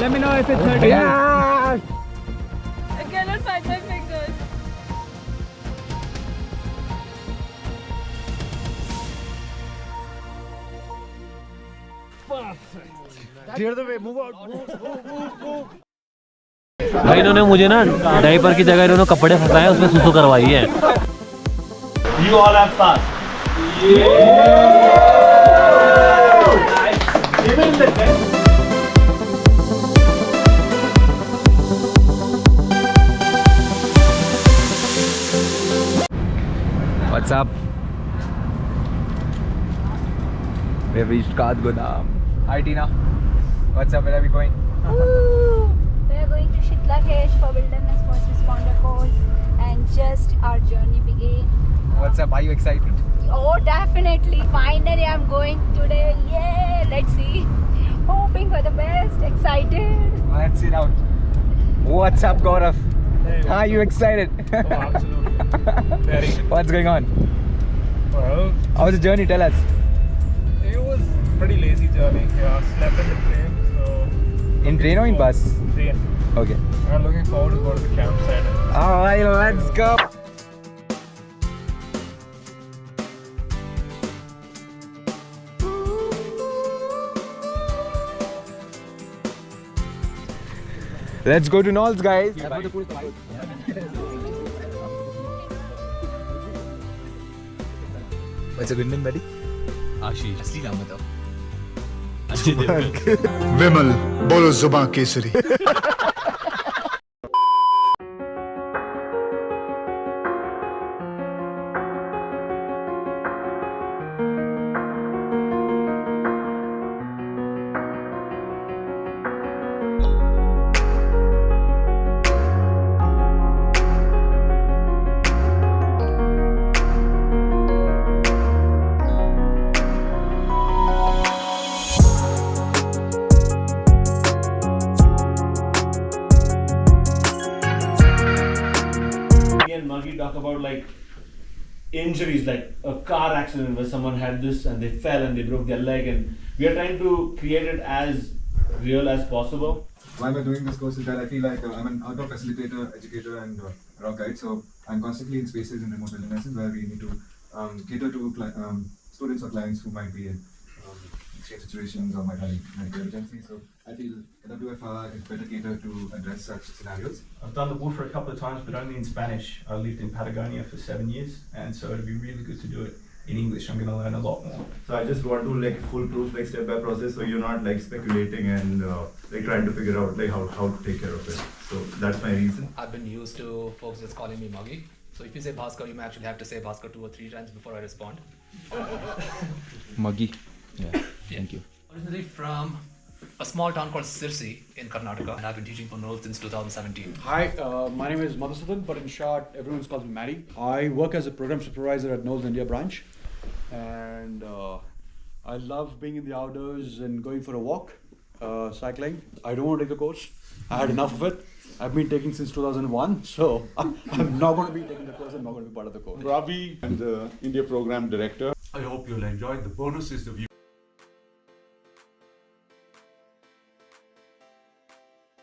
Let me know if it's hurting. I cannot find my fingers. Clear the way, move out, move. भाई इन्होंने मुझे ना diaper की जगह इन्होंने कपड़े फंसाए उसमें सुसु करवाई है. You all have passed. Even the What's up? We have reached Kadgodam. Hi Tina. What's up? Where are we going? We are going to Dislocations for wilderness first responder course, and just our journey began. What's up? Are you excited? Oh, definitely! Finally, I'm going today. Yay! Let's see. Hoping for the best. Excited. Let's sit out. What's up, Gaurav? Hey, Are you excited? Oh, absolutely. Very. What's going on? Well, How was the journey? Tell us. it was pretty lazy journey. Yeah, slept in the train, so. In train or in bus? Train. Okay. I'm looking forward to go to the campsite. Alright, let's go. Let's go to NOLS, guys. What's your good name, buddy? आशीष. असली नाम बताओ. विमल बोलो जुबां Kesari. And Maggie talk about like injuries, like a car accident where someone had this and they fell and they broke their leg, and we are trying to create it as real as possible. Why we're doing this course is that I feel like I'm an outdoor facilitator, educator, and rock guide. So I'm constantly in spaces in remote wildernesses where we need to cater to students or clients who might be in extreme situations or might have medical emergency. So I feel NWFR is better catered to address such scenarios. I've done the woofer a couple of times, but only in Spanish. I lived in Patagonia for 7 years, and so it'd be really good to do it in English. I'm going to learn a lot more. So I just want to like foolproof, like step by process, so you're not like speculating and like trying to figure out like how to take care of it. So that's my reason. I've been used to folks just calling me Muggy. So if you say Bhaskar, you may actually have to say Bhaskar 2 or 3 times before I respond. Muggy. Yeah. Thank you. Originally from a small town called Sirsi in Karnataka, and I've been teaching for NOLS since 2017. Hi, my name is Madhusudan, but in short, everyone calls me Matty. I work as a program supervisor at NOLSINDIA branch, and I love being in the outdoors and going for a walk, cycling. I don't want to take the course. I had enough of it. I've been taking since 2001, so I'm not going to be taking the course. I'm not going to be part of the course. Ravi, I'm the India Program Director. I hope you'll enjoy the bonuses of you.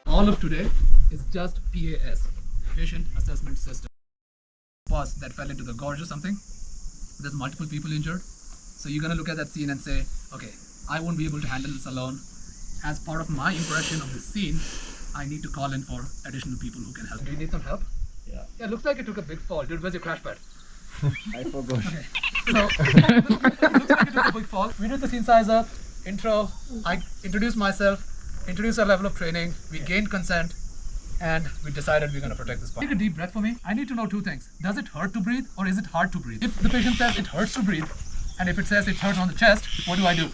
All of today is just PAS, Patient Assessment System. Bus that fell into the gorge or something. There's multiple people injured. So you're going to look at that scene and say, okay, I won't be able to handle this alone. As part of my impression of the scene, I need to call in for additional people who can help. Do you need some help? Yeah. Yeah, looks like you took a big fall. Dude, where's your crash pad? I forgot. Okay. So, looks like you took a big fall. We did the scene size up, intro, I introduced myself, introduced our level of training, we gained consent, and we decided we're going to protect this part. Take a deep breath for me. I need to know 2 things. Does it hurt to breathe or is it hard to breathe? If the patient says it hurts to breathe, and if it says it hurts on the chest, what do?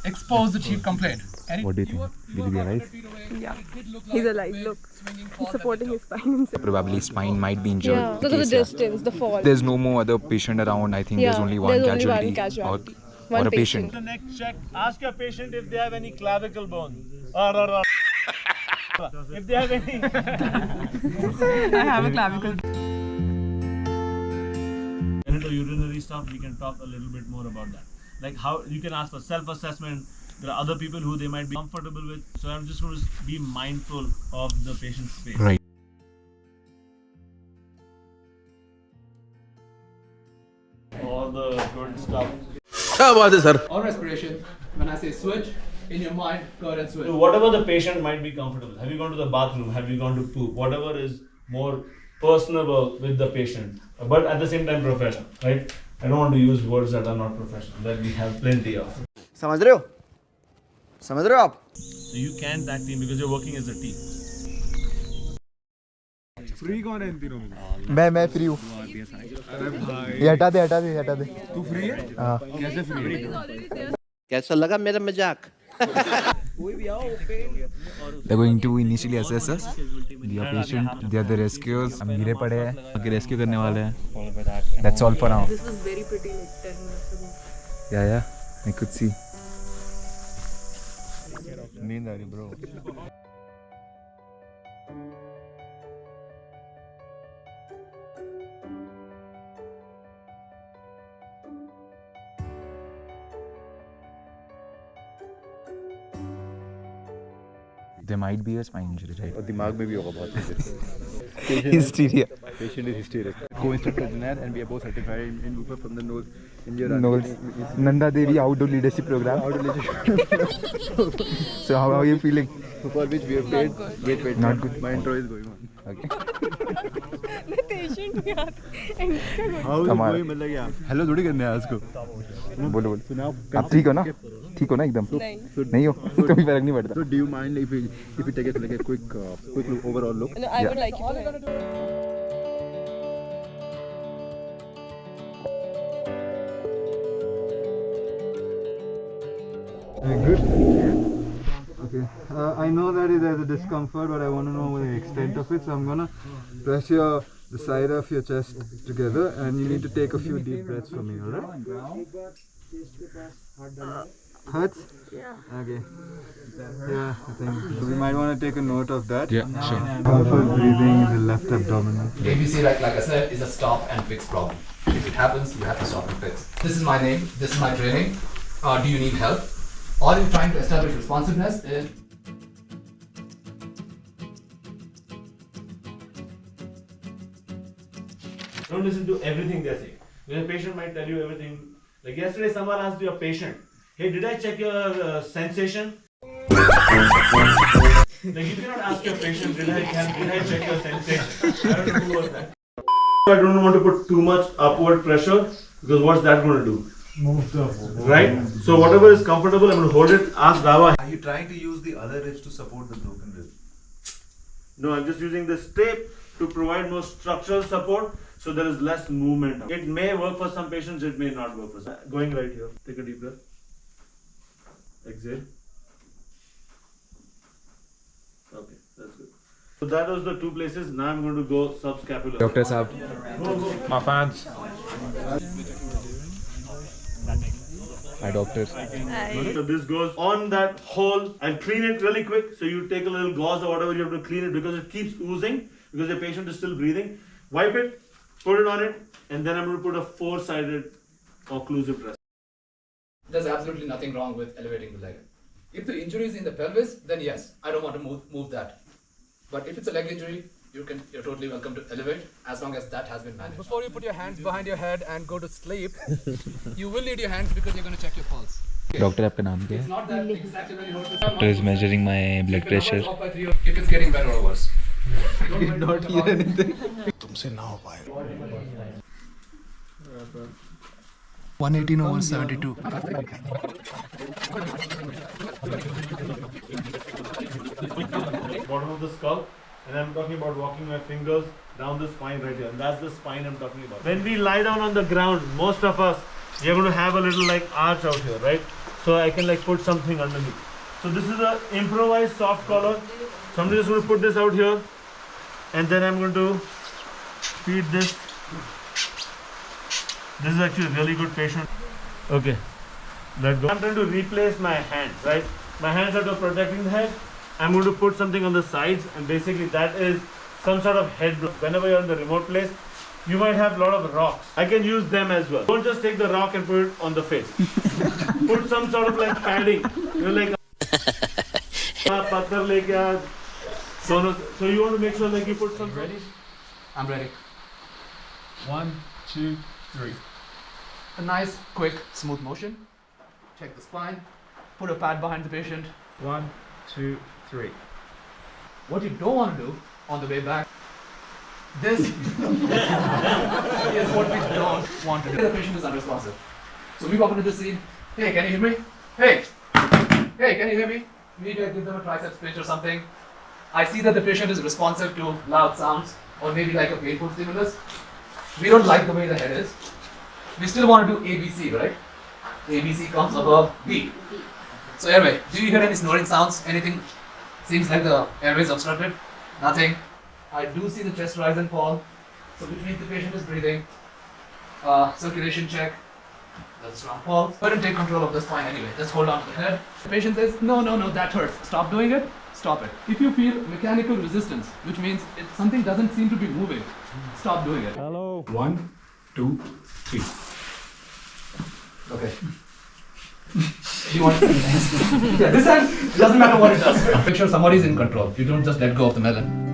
Expose the chief complaint. What do you think? Will he be alive? Yeah, he's alive. Look, he's supporting his spine. Probably spine might be injured. Yeah, because of the distance, the fall. There's no more other patient around. I think there's only one casualty. Or a patient. The next check, ask your patient if they have any clavicle bone. If they have any. I have a clavicle. Genitourinary stuff, we can talk a little bit more about that. Like how you can ask for self-assessment, There are other people who they might be comfortable with. So I'm just going to be mindful of the patient's space. Right. All the good stuff. On respiration, when I say switch, in your mind, go ahead and switch. So whatever the patient might be comfortable. Have you gone to the bathroom? Have you gone to poop? Whatever is more personable with the patient, but at the same time professional, right? I don't want to use words that are not professional, that we have plenty of. समझ रहे हो? समझ रहे हो आप? So you can tag team because you're working as a team. Free कौन है इन तीनों में? मैं फ्री हूँ। अरे भाई ये हटा दे तू फ्री है? हाँ। कैसे फ्री है? कैसा लगा मेरा मजाक? They're going to initially assess us. They are patient. They are the rescuers. हम गिरे पड़े हैं. आगे rescue करने वाले हैं. That's all for now. This was very pretty like 10 minutes ago. Yeah, I could see. नींद आ रही bro. There might be a spine injury, right? और दिमाग में भी होगा बहुत Hysteria. Patient is hysteric. Co-instructor Junaid and we are both certified in woofer from the NOLS. NOLS. Nanda Devi Outdoor Leadership Program. So how are you feeling? For which we have paid. Get paid. Not good. My intro is going on. Okay. The patient भी आता है. How is it going? मतलब क्या? Hello थोड़ी करने हैं आज को. बोलो. आप ठीक हो ना? ठीक हो ना एकदम? नहीं हो? कभी फर्क नहीं पड़ता. So do you mind if we take it like a quick look, overall look? No, I would like you to. Good. Okay. I know that there's a discomfort, but I want to know the extent of it. So I'm gonna press the side of your chest together, and you need to take a few deep breaths for me. Alright? Hurts? Yeah. Okay. Yeah, I think we might want to take a note of that. Yeah, sure. Powerful breathing in the left abdominal. ABC, like I said, is a stop and fix problem. If it happens, you have to stop and fix. This is my name. This is my training. Do you need help? All you're trying to establish responsiveness is. Don't listen to everything they're saying. The patient might tell you everything. Like yesterday, someone asked your patient, "Hey, did I check your sensation?" Like you cannot ask your patient, "Did I check your sensation?" I don't know who was that. I don't want to put too much upward pressure because what's that going to do? Right? So whatever is comfortable, I'm going to hold it. Ask Dava. Are you trying to use the other ribs to support the broken rib? No, I'm just using this tape to provide more structural support so there is less movement. It may work for some patients, it may not work for some. Going right here. Take a deep breath. Exhale. Okay, that's good. So that was the two places. Now I'm going to go subscapular. Doctor Saab. My fans. Hi doctors. So this goes on that hole and clean it really quick. So you take a little gauze or whatever you have to clean it because it keeps oozing because the patient is still breathing. Wipe it, put it on it, and then I'm going to put a 4-sided occlusive press. There's absolutely nothing wrong with elevating the leg. If the injury is in the pelvis, then yes, I don't want to move that. But if it's a leg injury, you're totally welcome to elevate as long as that has been managed. Before you put your hands behind your head and go to sleep, you will need your hands because you're going to check your pulse. Doctor, आपका नाम क्या है? It's not that exactly when you hold this. Doctor is measuring my blood pressure. If it's getting better or worse. Did not hear anything. तुमसे ना हो पाएगा. 118/72. Bottom of the skull, and I'm talking about walking my fingers down the spine right here, and that's the spine I'm talking about. When we lie down on the ground, most of us, we are going to have a little like arch out here, right? So I can like put something underneath. So this is a improvised soft collar. So I'm just going to put this out here, and then I'm going to feed this. This is actually a really good patient. Okay, let go. I'm trying to replace my hands, right? My hands are protecting the head. I'm going to put something on the sides, and basically that is some sort of head block. Whenever you're in the remote place, you might have a lot of rocks. I can use them as well. Don't just take the rock and put it on the face. Put some sort of like padding. You're like, patthar leke aa. So you want to make sure like you put some. Ready? I'm ready. 1, 2, 3. A nice, quick, smooth motion. Check the spine. Put a pad behind the patient. 1, 2, 3. What you don't want to do on the way back, this is what we don't want to do. The patient is unresponsive. So we walk into the scene. Hey, can you hear me? Hey, can you hear me? We need to give them a triceps pinch or something. I see that the patient is responsive to loud sounds or maybe like a painful stimulus. We don't like the way the head is. We still want to do ABC, right? ABC comes above B. So airway, do you hear any snoring sounds? Anything seems like the airway is obstructed? Nothing. I do see the chest rise and fall, so which means the patient is breathing. Circulation check. That's a strong pulse. Go ahead and take control of the spine anyway. Just hold on to the head. The patient says, no, that hurts. Stop doing it. Stop it. If you feel mechanical resistance, which means something doesn't seem to be moving, stop doing it. Hello. 1, 2, 3. Okay. You want yeah, this time it doesn't matter what it does. Make sure somebody's in control. You don't just let go of the melon.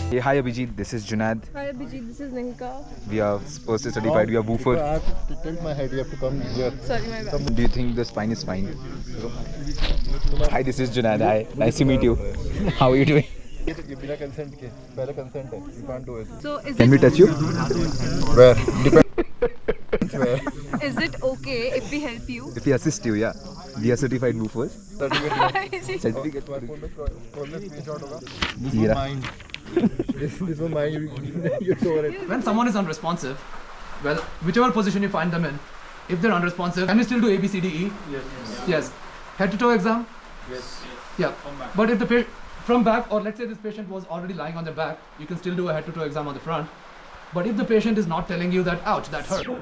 Hey, hi Abhijit, this is Junaid. Hi Abhijit, this is Nika. We are first certified, we are woofer. I have to tilt my head, you have to come here. Sorry, my bad. Do you think the spine is fine? Hi, this is Junaid. Hi, nice to meet you. How are you doing? बिना consent के पहले consent है, you can't do it. So is Can we touch you? Where? Depends where. Is it okay if we help you? If we assist you, yeah. We are certified woofers. Certificate. This was mine. This was mine. You tore it. When someone is unresponsive, well, whichever position you find them in, if they're unresponsive, can we still do A, B, C, D, E? Yes. Head to toe exam? Yes. Yeah. But if the patient from back, or let's say this patient was already lying on their back, you can still do a head to toe exam on the front. But if the patient is not telling you that, ouch, that hurt. Is it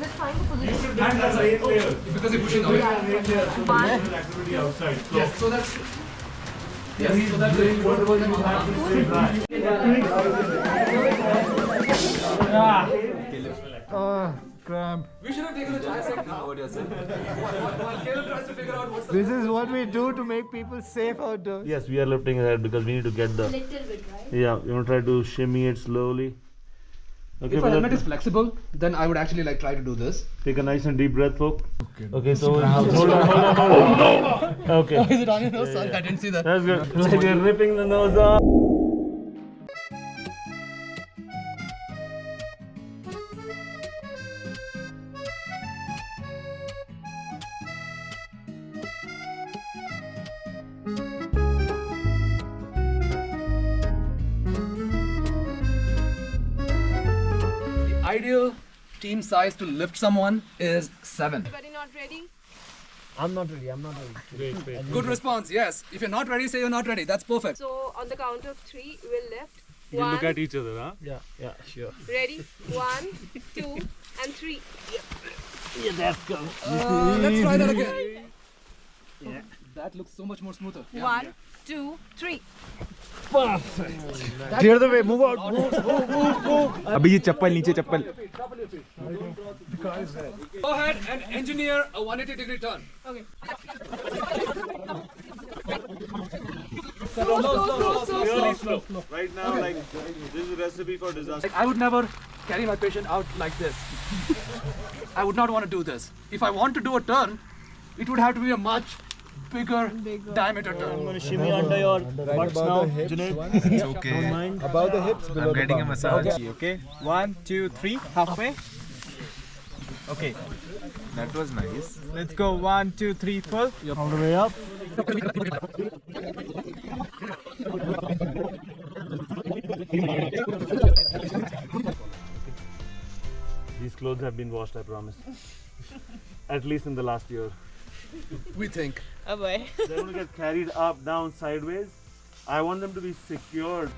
fine to position? Because you're pushing away. Activity outside. Yes, so that's... Yes, so that's very comfortable and Cramp. we should have taken a chance at now. While Caleb tries to figure out what's the... This is what we do to make people safe outdoors. Yes, we are lifting it because we need to get the. Little bit, right? Yeah, you want to try to shimmy it slowly. Okay, If a helmet is flexible, then I would actually like try to do this. take a nice and deep breath, folks. Okay, so hold on. Okay. Oh, is it on your nose? Sorry, I didn't see that. That's good. Like you're ripping the nose off. Ideal team size to lift someone is 7. Everybody not ready? I'm not ready. Wait. Good response, yes. If you're not ready, say you're not ready. That's perfect. So on the count of 3, we'll lift. You One, look at each other, huh? Yeah, sure. ready? 1, 2, and 3. Yeah, that's good. Let's try that again. Yeah. That looks so much more smoother. 1, 2, 3. Clear the way. Move out. Move. Abhijit, chappal, niche chappal. Go ahead and engineer a 180-degree turn. Okay. Really slow. Right now, like, this is a recipe for disaster. I would never carry my patient out like this. I would not want to do this. If I want to do a turn, it would have to be a much bigger diameter turn. I'm going to shimmy under your butts now, Junaid. It's okay. Above the hips, below I'm the getting a bum. massage. Okay. 1, 2, 3. Halfway. Okay. That was nice. Let's go. 1, 2, 3. Pull. All the way up. These clothes have been washed, I promise. At least in the last year. We think. Oh boy. They're going to get carried up, down, sideways. I want them to be secured.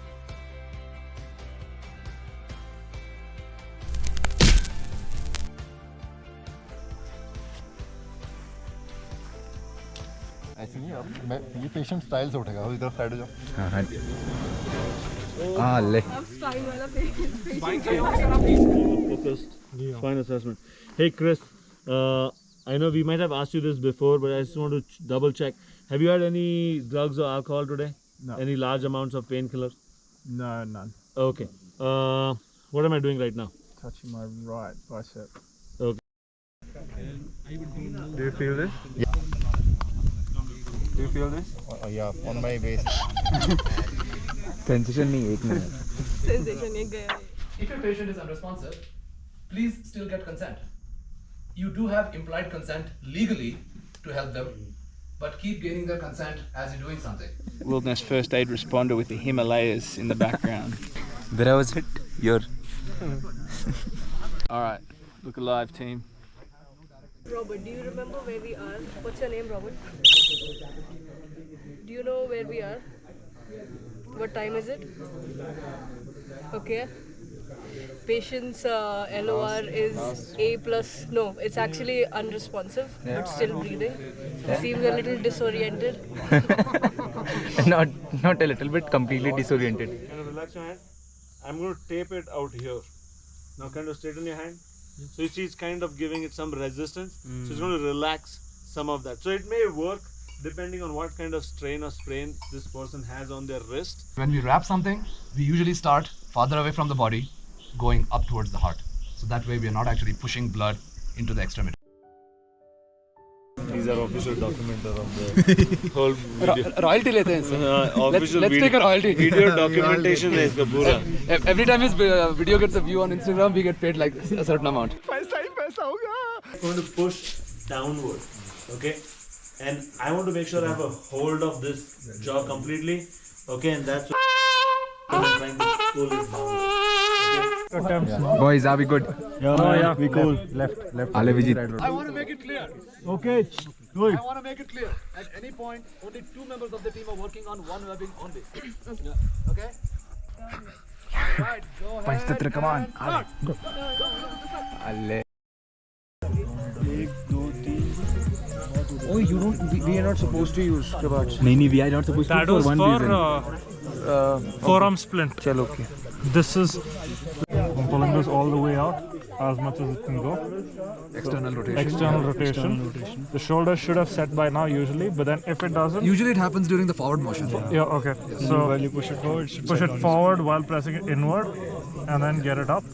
ये patient style से उठेगा उस तरफ side हो जाओ हाँ ले Focused spine assessment. Hey Chris, I know we might have asked you this before, but I just want to double check. Have you had any drugs or alcohol today? No. Any large amounts of painkillers? No, none. Okay. What am I doing right now? Touching my right bicep. Okay. Do you feel this? Yeah. Do you feel this? Yeah, on my waist. Sensation नहीं एक minute. Sensation एक गया. If your patient is unresponsive, please still get consent. You do have implied consent legally to help them, but keep gaining their consent as you're doing something. Wilderness first aid responder with the Himalayas in the background. Where was it? Your. Alright, look alive team. Robert, do you remember where we are? What's your name, Robert? Do you know where we are? What time is it? Okay. Patient's LOR is A plus. No, it's actually unresponsive, but still breathing. Seems a little disoriented. Not a little bit, completely disoriented. Kind of relax your hand. I'm going to tape it out here. Now kind of straighten your hand. So you see it's kind of giving it some resistance. So it's going to relax some of that. So it may work depending on what kind of strain or sprain this person has on their wrist. When we wrap something, we usually start farther away from the body, going up towards the heart. So that way we are not actually pushing blood into the extremity. These are official documenters of the whole video. Royalty lete hain sir. Let's take a royalty. Video documentation is the pura. Every time his video gets a view on Instagram, we get paid like a certain amount. I'm going to push downward, okay? And I want to make sure I have a hold of this jaw completely, okay? And that's what I'm trying to pull it down. Boys, are we good? Yeah, we cool. Left. Ale Vijit. I want to make it clear. Okay, good. I want to make it clear. At any point, only 2 members of the team are working on one webbing only. Okay? Alright, go ahead. Panchtatra, come on. Go. Ale. Oh, you don't. We are not supposed to use kebabs. No, we are not supposed to. That was for one reason. forearm splint. Chalo, okay. This is. I'm pulling this all the way out as much as it can go. External rotation. External rotation. The shoulder should have set by now usually, but then if it doesn't. Usually it happens during the forward motion. Yeah, okay. So While you push it forward, push it forward while pressing it inward and then get it up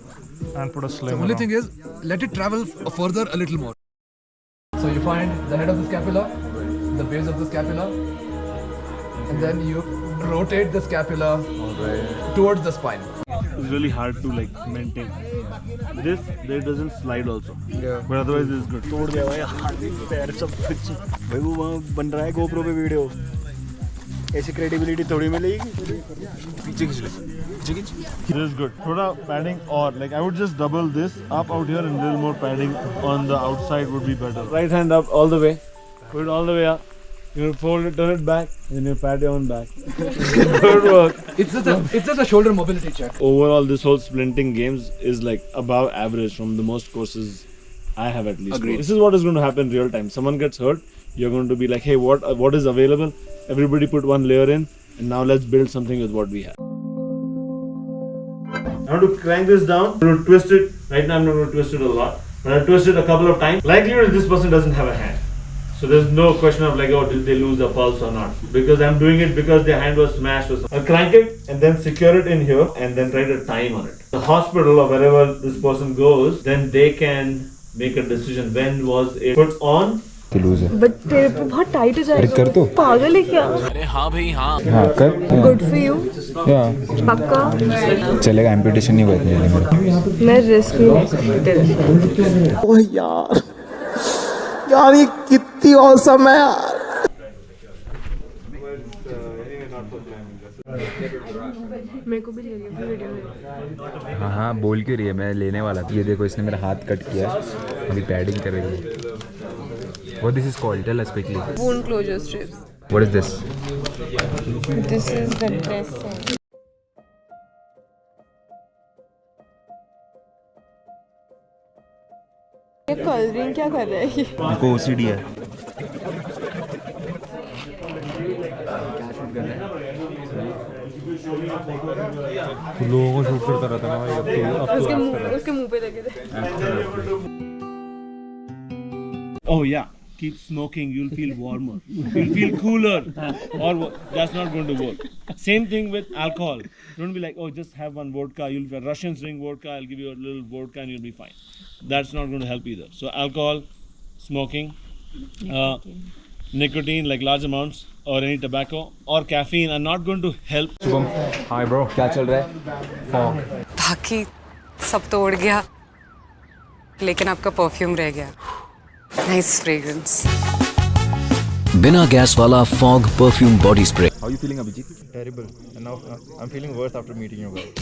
and put a sling. The only thing is, let it travel further a little more. So you find the head of the scapula, the base of the scapula, and then you rotate the scapula towards the spine. It's really hard to like maintain. This there doesn't slide also. Yeah. But otherwise it's good. तोड़ दिया भाई हाथ पैर सब कुछ. भाई वो वहाँ बन रहा है GoPro पे वीडियो. ऐसी क्रेडिबिलिटी थोड़ी मिलेगी. पीछे खींच ले. This is good. थोड़ा padding or like I would just double this up out here and a little more padding on the outside would be better. Right hand up all the way. Put it all the way up. You fold it, turn it back, and you pat your own back. Good work. It's just a shoulder mobility check. Overall, this whole splinting games is like above average from the most courses I have at least. Agreed. This is what is going to happen in real time. Someone gets hurt, you're going to be like, hey, what is available? Everybody put one layer in, and now let's build something with what we have. I want to crank this down. I'm going to twist it. Right now I'm not going to twist it a lot, but I'll twist it a couple of times. Likelihood is this person doesn't have a hand. So there's no question of like, oh, did they lose a pulse or not? Because I'm doing it because their hand was smashed or something. I'll crank it and then secure it in here and then write a time on it. The hospital or wherever this person goes, then they can make a decision when was it put on. But तेरे पे बहुत tight हो जाएगा. कर तो. पागल है क्या? अरे हाँ भाई हाँ. हाँ कर. Good for you. Yeah. पक्का. चलेगा amputation नहीं होगा मेरा. मैं risk नहीं तेरे साथ. ओह यार ये कितनी औसम है यार. मेरे को भी लगे वीडियो. हाँ बोल क्यों रही है, मैं लेने वाला था. ये देखो इसने मेरा हाथ कट किया, अभी पैडिंग कर रही है. What this is called? Tell us quickly. Wound closure strips. What is this? This is the dressing. ये कलरिंग क्या कर रहा है ये? इनको OCD है. लोगों को शूट करता रहता ना भाई, उसके मुंह पे लगे थे. Oh yeah, keep smoking, you'll feel warmer. You'll feel cooler. Or that's not going to work. Same thing with alcohol. Don't be like, oh, just have one vodka. Russians drink vodka, I'll give you a little vodka and you'll be fine. That's not going to help either. So alcohol, smoking, nicotine like large amounts, or any tobacco or caffeine are not going to help. Shubham, hi bro, क्या चल रहा है? Fog. बाकी सब तो उड़ गया, लेकिन आपका परफ्यूम रह गया. Nice fragrance. बिना गैस वाला fog perfume body spray. How are you feeling, Abhijit? Terrible. And now I'm feeling worse after meeting you guys.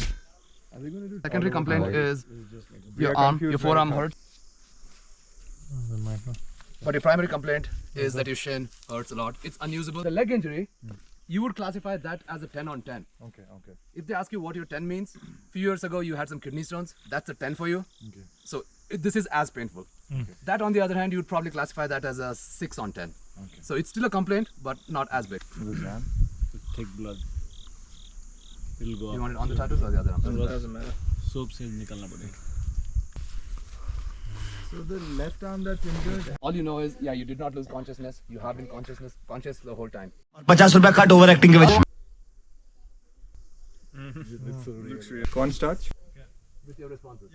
Secondary complaint is your arm, your forearm hurts. But your primary complaint is that your shin hurts a lot. It's unusable. The leg injury, you would classify that as a 10 on 10. Okay. If they ask you what your 10 means, a few years ago you had some kidney stones, that's a 10 for you. Okay. So this is as painful. That on the other hand, you would probably classify that as a 6 on 10. Okay. So it's still a complaint, but not as big. Thick blood. It'll go up. You want it on the tattoos or the other arm? Doesn't matter. Soap se nikalna padega. So the left arm that's injured. All you know is, yeah, you did not lose consciousness. You have been conscious the whole time. ₹50 cut over acting के वजह. Looks real. Cornstarch? With your responses.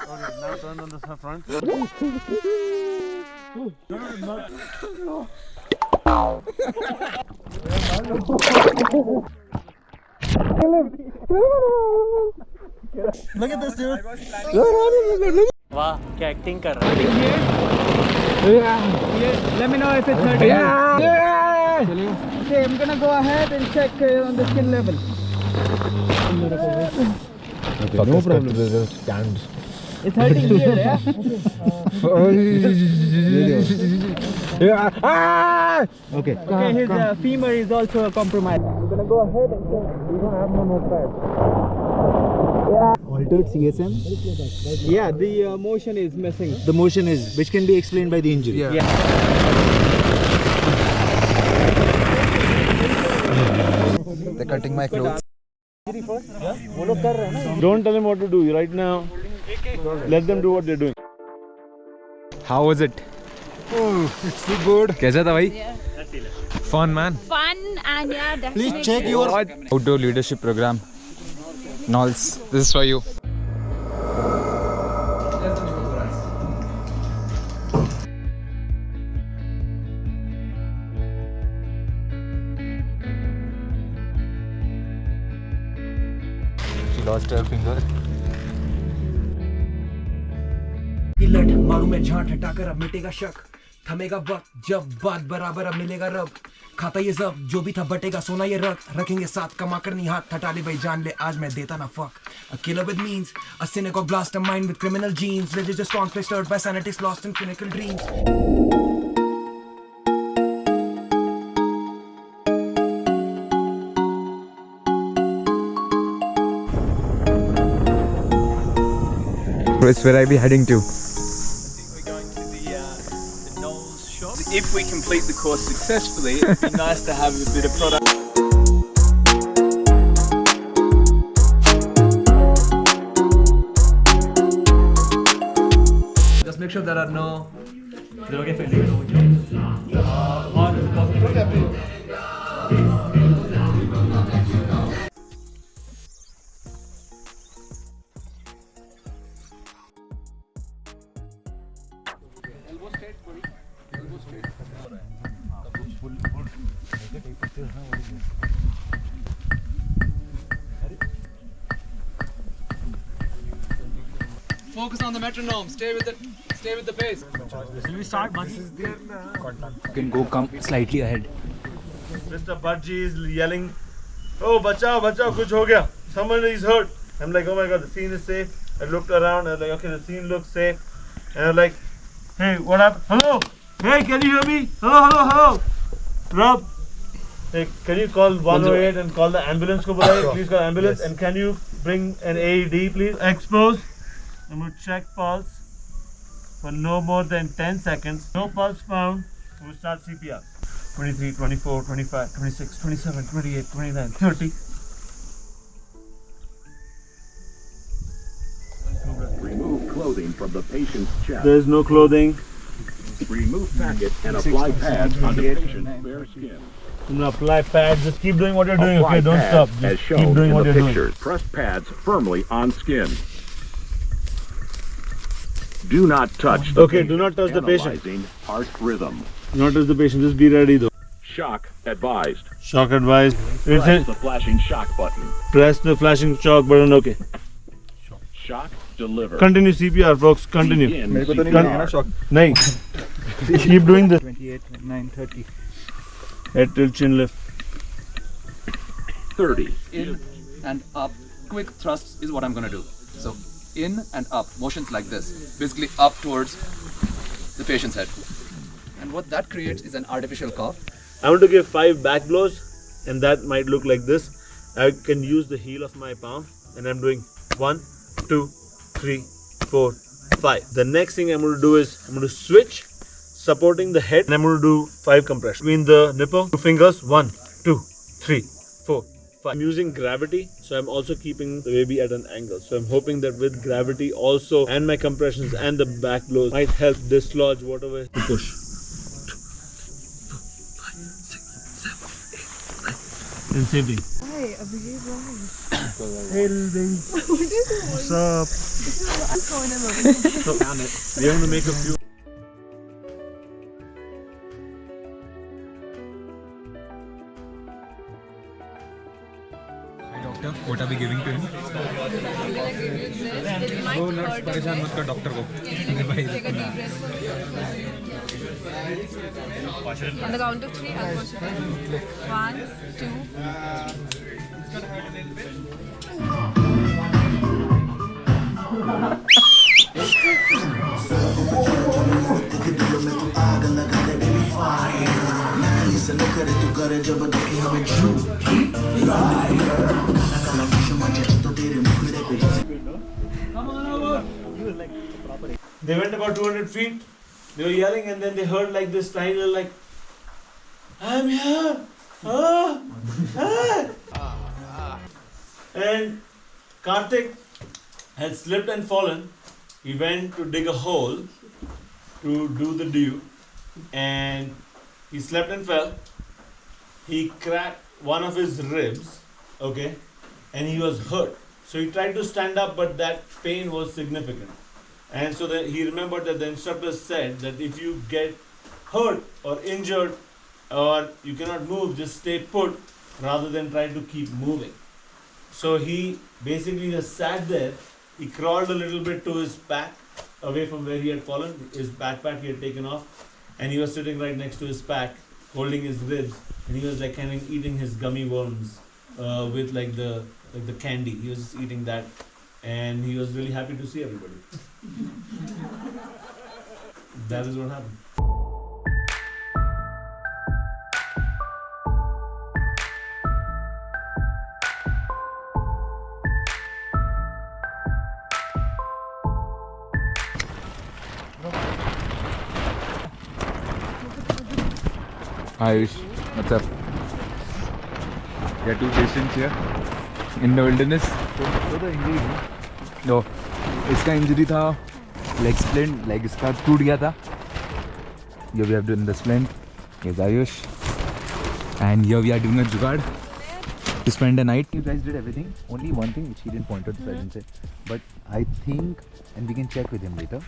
Okay, now turn on the front. Look at this dude. वाह क्या acting कर रहा है. Let me know if it's hurting. Okay, I'm gonna go ahead and check on the skin level. Okay, no problem. Stand. It's hurting here, yeah? Okay. Okay, his femur is also compromised. I'm gonna go ahead and check. We don't have no more pads. Altered CSM. Yeah, the motion is missing. The motion is, which can be explained by the injury. Yeah. They're cutting my clothes. Don't tell them what to do right now. Let them do what they're doing. How was it? Oh, it's too good. कैसा था भाई? Fun man. Fun and yeah, definitely. Please check your Outdoor leadership program. NOLS, this is for you. She lost her finger. लट मारू में झांट हटाकर अब मिटेगा शक. थमेगा वक्त जब बात बराबर अब मिलेगा रब. खाता ये सब जो भी था बटेगा सोना ये रखेंगे साथ कमा कर नहीं हाथ हटा ले भाई जान ले आज मैं देता ना fuck. A killer with means, a cynic of blast a mind with criminal genes. Religious conflict stirred by sanitics lost in clinical dreams. Where's where I be heading to? We're going to the NOLS shop. If we complete the course successfully, it'd be nice to have a bit of product. Just make sure there are no. Focus on the metronome. Stay with the pace. Will we start, Budgie? You can come slightly ahead. Mr. Budgie is yelling, "Oh, bachao, bachao, kuch ho gaya. Someone is hurt." I'm like, "Oh my God, the scene is safe." I looked around. I was like, "Okay, the scene looks safe." And I'm like, "Hey, what happened? Hello? Hey, can you hear me? Hello. Rob, hey, can you call 108 and call the ambulance? Please call ambulance. Yes. And can you bring an AED, please? Expose. I'm going to check pulse for no more than 10 seconds. No pulse found. We'll start CPR. 23, 24, 25, 26, 27, 28, 29, 30. Remove clothing from the patient's chest. There's no clothing. Remove packet and apply pads on the patient's bare skin. I'm gonna apply pads. Just keep doing what you're doing, Apply okay? Don't pads stop. as Just shown keep doing in what the you're pictures. Press pads firmly on skin. Do not touch the Okay, patient. do not touch the patient. Analyzing heart rhythm. Do not touch the patient. Just be ready though. Shock advised. Shock advised. Press the flashing shock button. Press the flashing shock button. Okay. Shock delivered. Continue CPR, folks. Continue. Begin CPR. Nahin. Keep doing this. 28, 29, 30. Head tilt, chin lift. 30. In and up. Quick thrusts is what I'm gonna do. So in and up, motions like this, basically up towards the patient's head. And what that creates is an artificial cough. I want to give 5 back blows, and that might look like this. I can use the heel of my palm, and I'm doing 1, 2, 3, 4, 5. The next thing I'm going to do is I'm going to switch, supporting the head, and I'm going to do 5 compressions between the nipple, 2 fingers, 1, 2, 3, 4, 5. I'm using gravity, so I'm also keeping the baby at an angle. So I'm hoping that with gravity also, and my compressions and the back blows might help dislodge whatever to push. And same thing. Hi, Abhijit, Hey, little baby. What's up? So, we're going to make a few. Hi doctor, what are we giving to him? वो nurse परेशान मत कर doctor को. On the count of 3, I'll push it. 1, 2. They went about 200 feet. They were yelling, and then they heard like this tiny little like, "I'm here!" Ah, ah. And Karthik had slipped and fallen. He went to dig a hole to do the due, and he slept and fell. He cracked one of his ribs, okay, and he was hurt. So he tried to stand up, but that pain was significant. And so then he remembered that the instructor said that if you get hurt or injured or you cannot move, just stay put rather than try to keep moving. So he basically just sat there. He crawled a little bit to his pack away from where he had fallen. His backpack he had taken off, and he was sitting right next to his pack, holding his ribs, and he was like kind of eating his gummy worms with like the candy. He was just eating that, and he was really happy to see everybody. That is what happened. Ayush, what's up? There are 2 patients here in the wilderness. So the injury, No, इसका injury था leg splint, leg इसका टूट गया था. Here we have done the splint. Here's Ayush, and here we are doing a jugaad to spend a night. You guys did everything. Only one thing which he didn't point out, the surgeon said, but I think, and we can check with him later.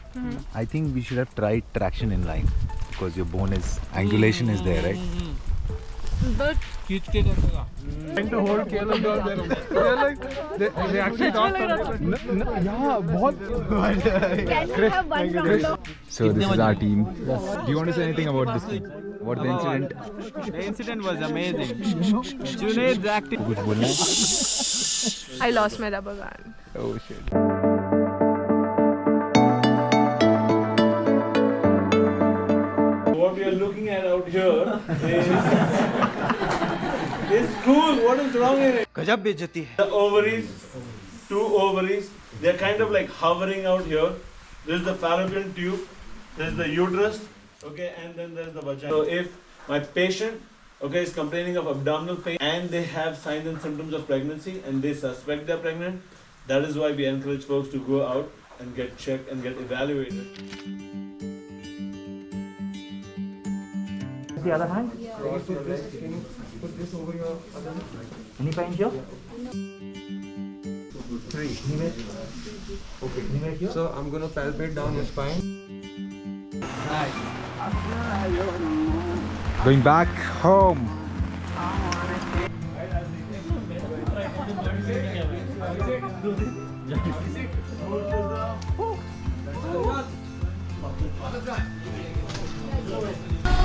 I think we should have tried traction in line because your bone is angulation is there, right? But trying to hold careless dogs there. They're like, they actually thought yeah, बहुत. Can we have one round of? So this is our team. Do you want to say anything about this thing? What the incident? The incident was amazing. Junaid's acting. कुछ बोलना है? I lost my rubber band. Oh shit. What we are looking at out here is cool. What is wrong in it? गजब बेइज्जती है. The ovaries, 2 ovaries, they're kind of like hovering out here. This is the fallopian tube. This is the uterus. Okay, and then there's the vagina. So if my patient, okay, is complaining of abdominal pain and they have signs and symptoms of pregnancy and they suspect they're pregnant, that is why we encourage folks to go out and get checked and get evaluated. The other hand? Can you put this over your other hand? Any pain here? 3. Anywhere? Okay, anywhere here? So I'm going to palpate down your spine. Going back home.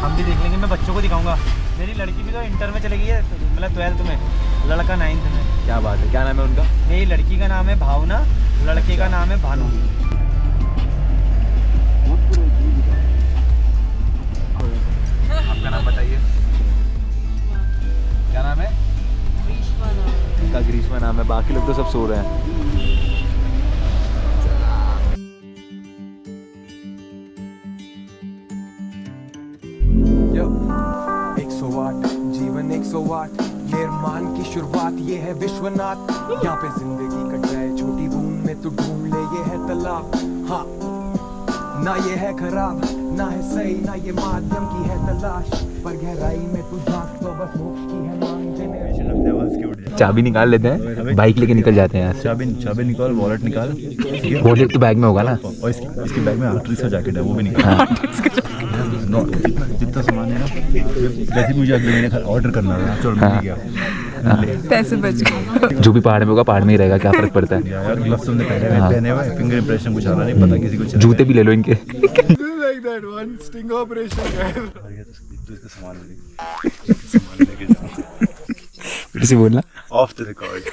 हम भी देख लेंगे, मैं बच्चों को दिखाऊंगा। मेरी लड़की भी तो इंटर में चली गई है, मतलब 12th में, लड़का 9th में। क्या बात है, क्या नाम है उनका? मेरी लड़की का नाम है भावना, लड़के का नाम है भानु। आपका नाम बताइए। क्या नाम है? ग्रीष्मा नाम। इनका ग्रीष्मा नाम है, बाकी लोग तो सब सो रहे हैं। Yo, 108 जीवन 108 निर्माण की शुरुआत ये है विश्वनाथ। यहाँ पे जिंदगी कट जाए छोटी बूंद में तो ढूंढ ले ये है तालाब। हाँ, ना ये है खराब, ना है सही, ना ये माध्यम की है तलाश, पर गहराई में तू झांक तो बस मोक्ष की है मांग। चाबी निकाल लेते हैं, बाइक लेके निकल जाते हैं। चाबी निकाल, वॉलेट निकाल। वॉलेट तो बैग में होगा ना? और इसके बैग में आर्टरीज का जैकेट है, वो भी निकाल। जितना सामान है ना, वैसे मुझे अगले महीने ऑर्डर करना है। चलो मिल गया, पैसे बच गए। जो भी पहाड़ में होगा पहाड़ में ही रहेगा, क्या फर्क पड़ता है। यार ग्लव्स तुमने पहने हुए, फिंगर इंप्रेशन कुछ आ रहा नहीं पता किसी को। जूते भी ले लो इनके। Like that one sting operation guy. इसका सामान लेके जाओ। फिर से बोलना। Off the record.